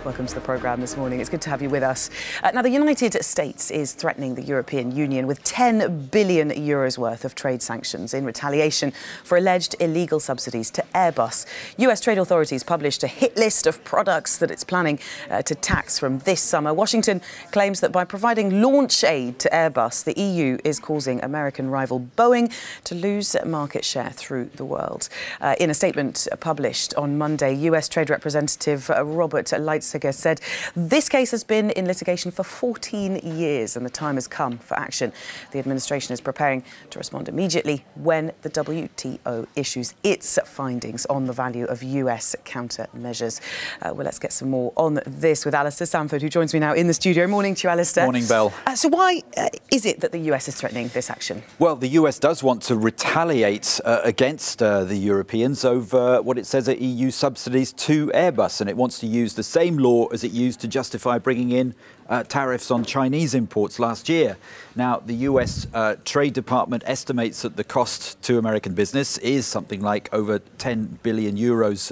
Welcome to the programme this morning. It's good to have you with us. Now, the United States is threatening the European Union with €10 billion worth of trade sanctions in retaliation for alleged illegal subsidies to Airbus. US trade authorities published a hit list of products that it's planning to tax from this summer. Washington claims that by providing launch aid to Airbus, the EU is causing American rival Boeing to lose market share through the world. In a statement published on Monday, US Trade Representative Robert Lighthizer said this case has been in litigation for 14 years and the time has come for action. The administration is preparing to respond immediately when the WTO issues its findings on the value of US countermeasures. Well, let's get some more on this with Alistair Sanford, who joins me now in the studio. Morning to you, Alistair. Morning, Belle. So why is it that the US is threatening this action? Well, the US does want to retaliate against the Europeans over what it says are EU subsidies to Airbus, and it wants to use the same law as it used to justify bringing in tariffs on Chinese imports last year. Now, the US Trade Department estimates that the cost to American business is something like over €10 billion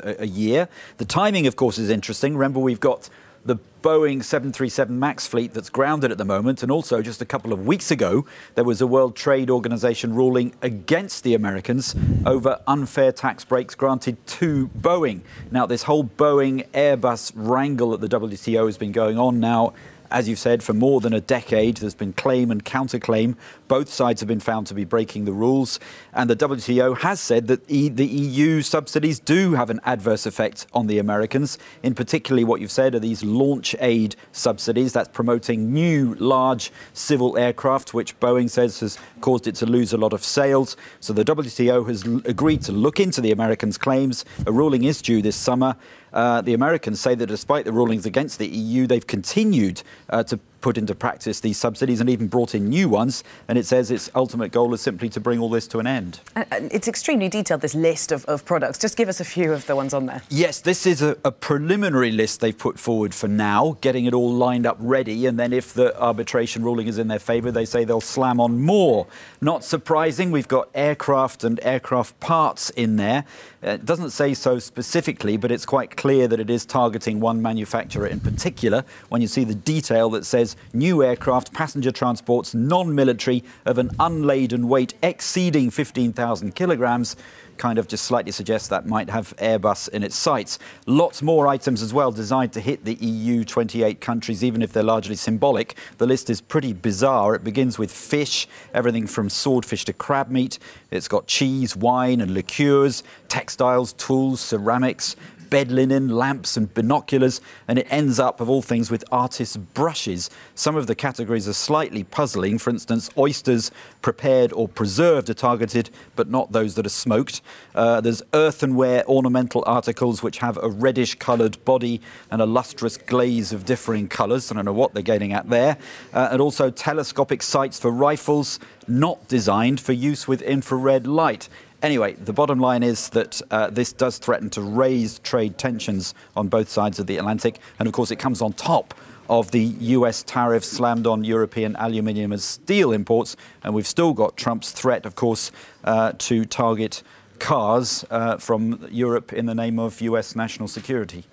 a year. The timing, of course, is interesting. Remember, we've got the Boeing 737 MAX fleet that's grounded at the moment, and also just a couple of weeks ago there was a World Trade Organization ruling against the Americans over unfair tax breaks granted to Boeing. Now, this whole Boeing-Airbus wrangle at the WTO has been going on now, as you've said, for more than a decade. There's been claim and counterclaim. Both sides have been found to be breaking the rules. And the WTO has said that the EU subsidies do have an adverse effect on the Americans. In particular, what you've said are these launch aid subsidies. That's promoting new large civil aircraft, which Boeing says has caused it to lose a lot of sales. So the WTO has agreed to look into the Americans' claims. A ruling is due this summer. The Americans say that despite the rulings against the EU, they've continued to put into practice these subsidies and even brought in new ones. And it says its ultimate goal is simply to bring all this to an end. And it's extremely detailed, this list of products. Just give us a few of the ones on there. Yes, this is a preliminary list they've put forward for now, getting it all lined up ready. And then if the arbitration ruling is in their favour, they say they'll slam on more. Not surprising, we've got aircraft and aircraft parts in there. It doesn't say so specifically, but it's quite clear that it is targeting one manufacturer in particular when you see the detail that says new aircraft, passenger transports, non-military of an unladen weight exceeding 15,000 kilograms. Kind of just slightly suggests that might have Airbus in its sights. Lots more items as well designed to hit the EU 28 countries, even if they're largely symbolic. The list is pretty bizarre. It begins with fish, everything from swordfish to crab meat. It's got cheese, wine and liqueurs, textiles, tools, ceramics, bed linen, lamps and binoculars, and it ends up, of all things, with artists' brushes. Some of the categories are slightly puzzling. For instance, oysters prepared or preserved are targeted, but not those that are smoked. There's earthenware ornamental articles which have a reddish-coloured body and a lustrous glaze of differing colours. I don't know what they're getting at there. And also telescopic sights for rifles, not designed for use with infrared light. Anyway, the bottom line is that this does threaten to raise trade tensions on both sides of the Atlantic. And of course, it comes on top of the US tariffs slammed on European aluminium and steel imports. And we've still got Trump's threat, of course, to target cars from Europe in the name of US national security.